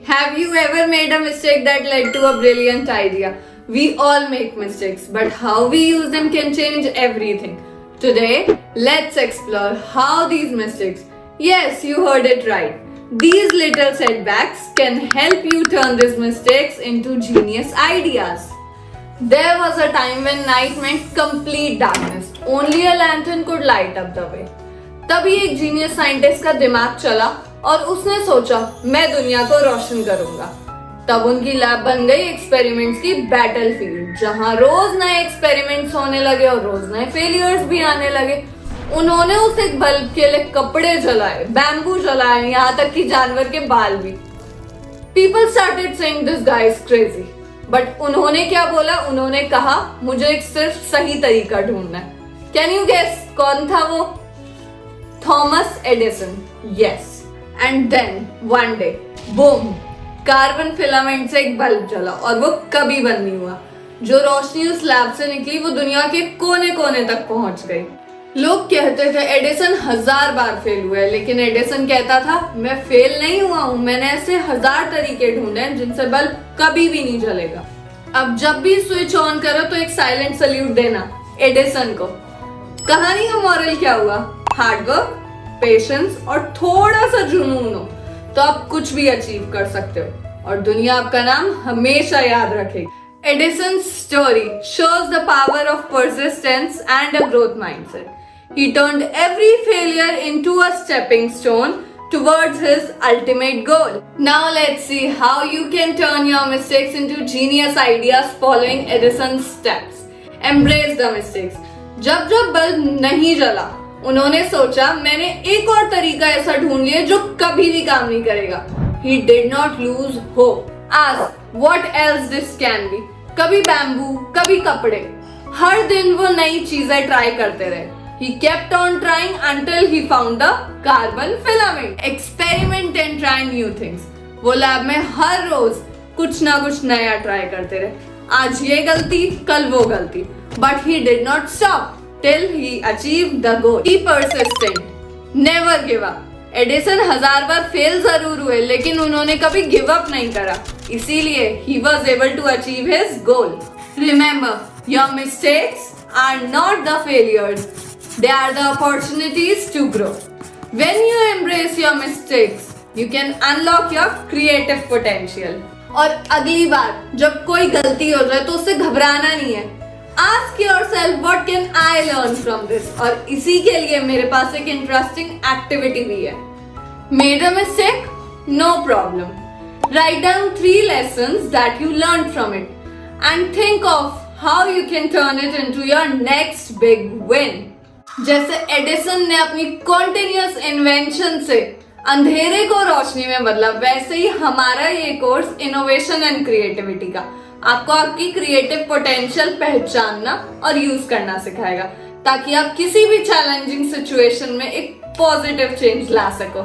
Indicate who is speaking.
Speaker 1: Have you ever made a mistake that led to a brilliant idea? We all make mistakes, but how we use them can change everything. Today, let's explore how these mistakes, yes, you heard it right, these little setbacks can help you turn these mistakes into genius ideas. There was a time when night meant complete darkness. Only a lantern could light up the way. तभी एक genius scientist का दिमाग चला और उसने सोचा मैं दुनिया को रोशन करूंगा। तब उनकी लैब बन गई एक्सपेरिमेंट्स की बैटलफील्ड, जहां रोज नए एक्सपेरिमेंट्स होने लगे और रोज नए फेलियर्स भी आने लगे। उन्होंने उस एक बल्ब के लिए कपड़े जलाए, बैम्बू जलाए, यहाँ तक कि जानवर के बाल भी। People started saying this guy is crazy, but उन्होंने क्या बोला? उन्होंने कहा मुझे एक सिर्फ सही तरीका ढूंढना है। कैन यू गेस कौन था वो? Thomas Edison. Yes. And then one day boom, carbon filament से एक बल्ब जला और वो कभी बंद नहीं हुआ। जो रोशनी उस लैब से निकली वो दुनिया के कोने कोने तक पहुंच गई। लोग कहते थे एडिसन 1000 बार फेल हुआ है, लेकिन एडिसन कहता था मैं फेल नहीं हुआ हूं, मैंने ऐसे 1000 तरीके ढूंढे हैं जिनसे बल्ब कभी भी नहीं जलेगा। अब जब भी स्विच ऑन करो तो एक साइलेंट सल्यूट देना एडिसन को। कहानी का मॉरल क्या हुआ? हार्डवर्क, पेशेंस और थोड़ा सा जुनून हो तो आप कुछ भी अचीव कर सकते हो और दुनिया आपका नाम हमेशा याद रखेगी। Edison's story shows the power of persistence and a growth mindset. He turned every failure into a stepping stone towards his ultimate goal. Now let's see how you can turn your mistakes into genius ideas following Edison's steps. Embrace the mistakes. जब bulb नहीं जला उन्होंने सोचा मैंने एक और तरीका ऐसा ढूंढ लिया जो कभी भी काम नहीं करेगा। He did not lose hope. Ask what else this can be. कभी बैम्बू, कभी कपड़े। हर दिन वो नई चीजें ट्राई करते रहे। He kept on trying until he found the carbon filament. Experiment and try new things. वो लैब में हर रोज कुछ ना कुछ नया ट्राई करते रहे। आज ये गलती, कल वो गलती। But he did not stop till he achieved the goal. Be persistent. Never give up. Edison 1000 bar fail जरूर हुए, लेकिन उन्होंने कभी गिव अप नहीं करा, इसीलिए he was able to achieve his goal. Remember, your mistakes are not the failures. They are the opportunities to grow. When you embrace your mistakes, you can unlock your creative potential. और अगली बार जब कोई गलती हो जाए तो उससे घबराना नहीं है। Ask yourself what can I learn from this? और इसी के लिए मेरे पास एक इंटरेस्टिंग एक्टिविटी भी है। Made a mistake? No problem. Write down 3 lessons that you learned from it and think of how you can turn it into your next big win. जैसे Edison ने अपनी कॉन्टिन्यूअस इन्वेंशन से अंधेरे को रोशनी में बदला, वैसे ही हमारा ये कोर्स इनोवेशन एंड क्रिएटिविटी का आपको आपकी क्रिएटिव पोटेंशियल पहचानना और यूज करना सिखाएगा, ताकि आप किसी भी चैलेंजिंग सिचुएशन में एक पॉजिटिव चेंज ला सको।